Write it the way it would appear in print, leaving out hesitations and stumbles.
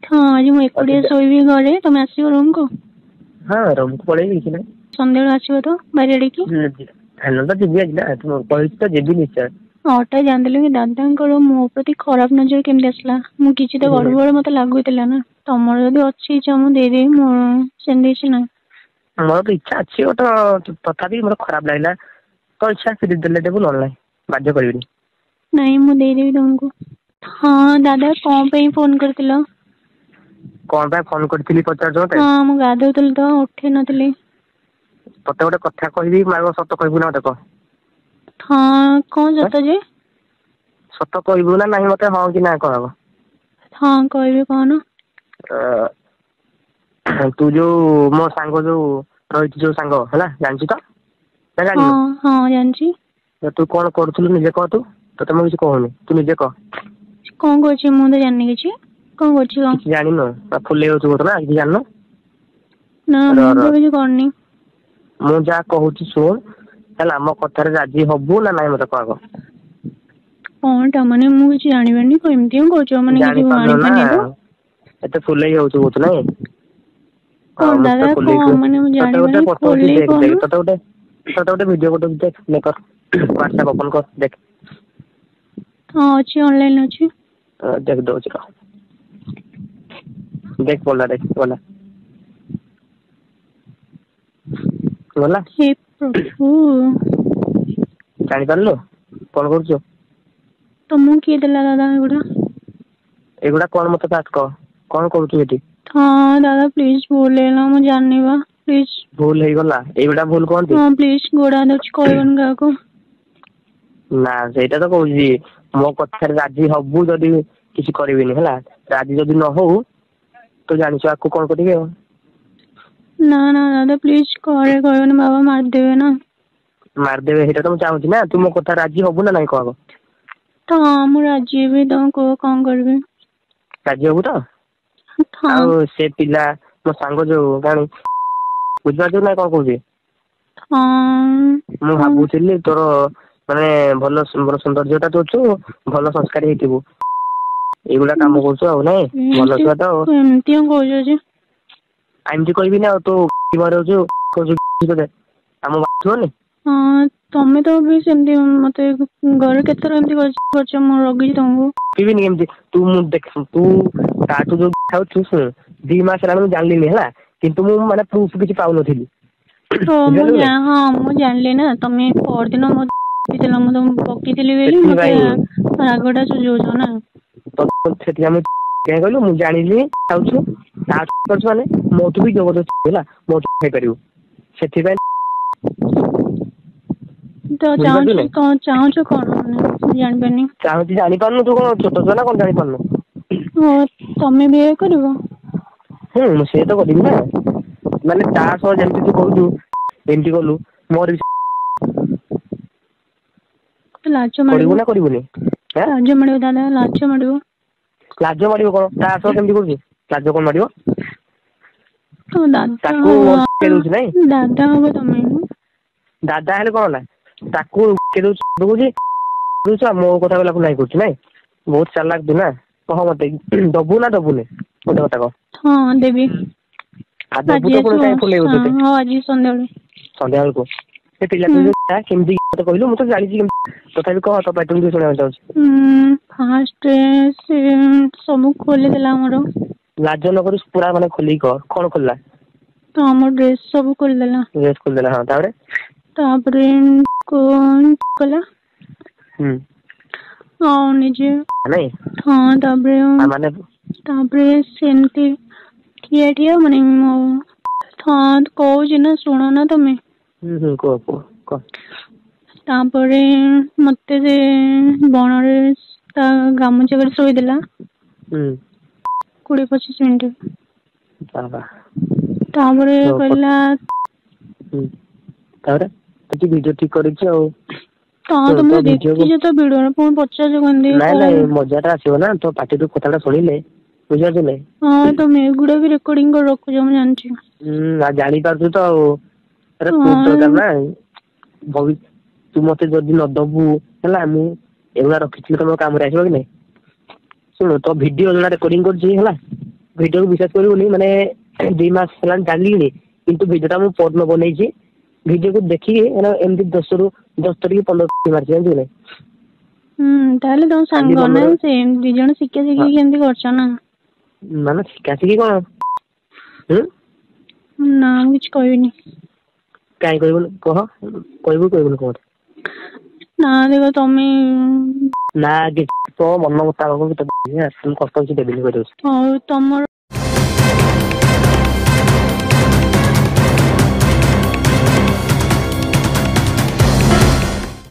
हाँ आज मुझे एकुटिया शोइबी घरे तुम आसियो रूम को। हाँ रूम को पळेबी कि ना संध्या आसियो तो बारे की हेलो तो जिबी आज ना तुम कहि तो जेबी निश्चय हटा जानदेले कि दादांकर मो प्रति खराब नजर केमती आसला मु किछि तो गड़बड़ मते लागुतिला ना तमर जदी अछि इच्छा मु दे दे मो सेंदी छि ना मोर तो इच्छा अछि तो तथापि मोर खराब लागला तो इच्छा से देले देबो ऑनलाइन बाध्य करबिनी नहीं मु दे देबी तुमको। हाँ दादा कौन पे फोन करतिलो कौन पे फोन करथिली पचार जोते हाँ मु गाधौतल तो उठे नथली तते गोटे कथा कहबी मारो सत कहबू ना देखो। हाँ कौन सत जे सत कहबू ना नहीं मते हां कि ना कहबो। हाँ कहबी कौन तू जो मो सांग जो रहित जो सांग हला जानछि तो ना जानि हाँ हाँ जानछि तू कौन करथुलु निजे कह तू तो मैं किछ कहूनी तू निजे कह कौन करछि मु तो जाननी किछि कौन करछि कौन किछ जानि न फुले हो तू ना किछ जाननो ना मु तो किछ करनी मु जा कहूची सुन हला मो कथारे राजी हबु ना नाही मते कहबो कौन ता माने मु किछ जानिबेनी को एमती हम कहछो माने किछ जानि पानी तो एते फुले हो तू तो नहीं कौन दादा कौन माने मु जानिबेनी फुले कौन तते गोटे वीडियो कोटे देख ले कर व्हाट्सएप ओपन कर देख हाँ अच्छी ऑनलाइन अच्छी देख दो चलो देख बोला हे प्रभु जानी पारलो कौन करछो तो मु किए देला दादा एगुडा कौन मते बात कह कौन करछो एटी। हाँ दादा प्लीज भूल लेना मु जाननी बा प्लीज भूल हे गला एगुडा भूल कोन हाँ प्लीज गोड़ा दछ कहबन का को ना सेटा तो कहूजी मो कथा राजी हबु जदी किछ करबिनी हला राजी जदी न हो तो जानिछो आको कौन करिवे ना ना दादा प्लीज करे कहबन बाबा मार देबे ना मार देबे हेटा तो चाहूची ना तू मो कथा राजी हबु ना नहीं कहबो तो मु राजी भी तो को कौन करबे राजी हबु तो हाँ आ से पिला मो सांग जो गाणी बुझबा जो ना कौन कहूजी हाँ मु भाबुथिली तोर माने भलो सौंदर्यता तो छु भलो संस्कारी हेतिबु एगुडा काम करछु आ नै भलो छुआ तो एमती हम कहजो जे आइमती कहबी ना तो मारो जो कहजो दे हम बात होनी हाँ तमे तो भी सेमती मते घर केतर एमती करछ मो रगी तुमको पीबी नि एमती तू मु देख तू ताटू जो खाउ छु से 2 मास ला जानली नि हला किंतु मु माने प्रूफ किछ पाउ नथिली तो मु जानले ना तमे पर दिन मो दिला मो तुम पक्की दिली बेली मते रागडा सुजो छ ना तो सेठी हम के कहलु मु जानिली खाउ छु ताट करछ माने मोटू भी जबरदस्त हला मोटू खाइ परियो सेठी बे तो चाहू छ कोन जान बनी चाहू जानि पानु तू कोन छोटो छ ना कोन जानि पानु ओ तमे भी करबो मु से तो कदिन ना माने ता सो जेंति तू कहू एमती गलु मोर लाज मारिबो ना करिबोनी लाज मारिबो दादा लाज मारिबो कोन ता सो केमती करबी लाज कोन मारिबो तो दादा ताको के दोछ नै दादा हो तमे दादा हेले कोन ला ताको के दोछ बुझी दूसरा मो कथा वाला को नहीं करछ नै बहुत चालाक दु ना कह मते दबु ना दबुने ओटा कथा कह हां देबी आ दबु तो कोन काई फुले होते हां आज संध्या को से पिला तो केमती तो कहलु मु तो जानि छी तथापि कह तो पैटर्न भी सुना चाहू फास्ट से सब खोले देला हमरो लाज न करू पूरा माने खोली कह कोन खोलला तो हमर ड्रेस सब खोल देला हां तापरे कोन कला हां निजे नहीं हां तापरे सेंती ठिया माने हां कहू जे ना सुनो ना तमे को तापरे मते जे बनरे ता गामुचा कर सोई देला 20-25 मिनिट बाबा तापरे कहला तारे तो वीडियो ठीक करिछ तो तुम देखि जे तो वीडियो रे कोन पच्चा जो गंदी नहीं मजाटा आसीबो ना तो पार्टी तो कथाटा सुनिले बुझा जे नै हां तो मैं गुडा भी रिकॉर्डिंग कर रखो जो मैं जानछि आ जानि पारछु तो अरे तू तो करना भवि तू मते जदी न दबु हला मु एगुला रखिछि तो काम रे आसीबो कि नै सुन तो वीडियो जला रिकॉर्डिंग कर छी हला ଭିଡିଓ ବିଶ୍ୱାସ କରିବୁନି ମାନେ 2 ମାସ ହେଲାଣି ଜାଣିଲିଣି କିନ୍ତୁ ଭିଡିଓଟା ମୁଁ ପରଦିନ ବନେଇଛି। ଭିଡିଓକୁ ଦେଖିକି ଏମିତି 10 କି 15 ମାରିଛି ଜାଣିଛୁ କି ନାଇଁ। ତାହେଲେ ତମ ସାଙ୍ଗ ନା ସେ 2 ଜଣ ଶିଖା ଶିଖି କେମିତି କରୁଛ ନା? ମାନେ ଶିଖା ଶିଖି କଣ? ନା ମୁଁ କିଛି କହିବିନି। କାଇଁ କହିବୁନି କହ, କହିବୁନି କହ। ନା ଦେଖ ତମେ ନା ତୋ ମନ ମୁତାବକ ତତେ କଷ୍ଟ କିଛି ଦେବିନି କହିଦଉଛି। ହଉ ତମର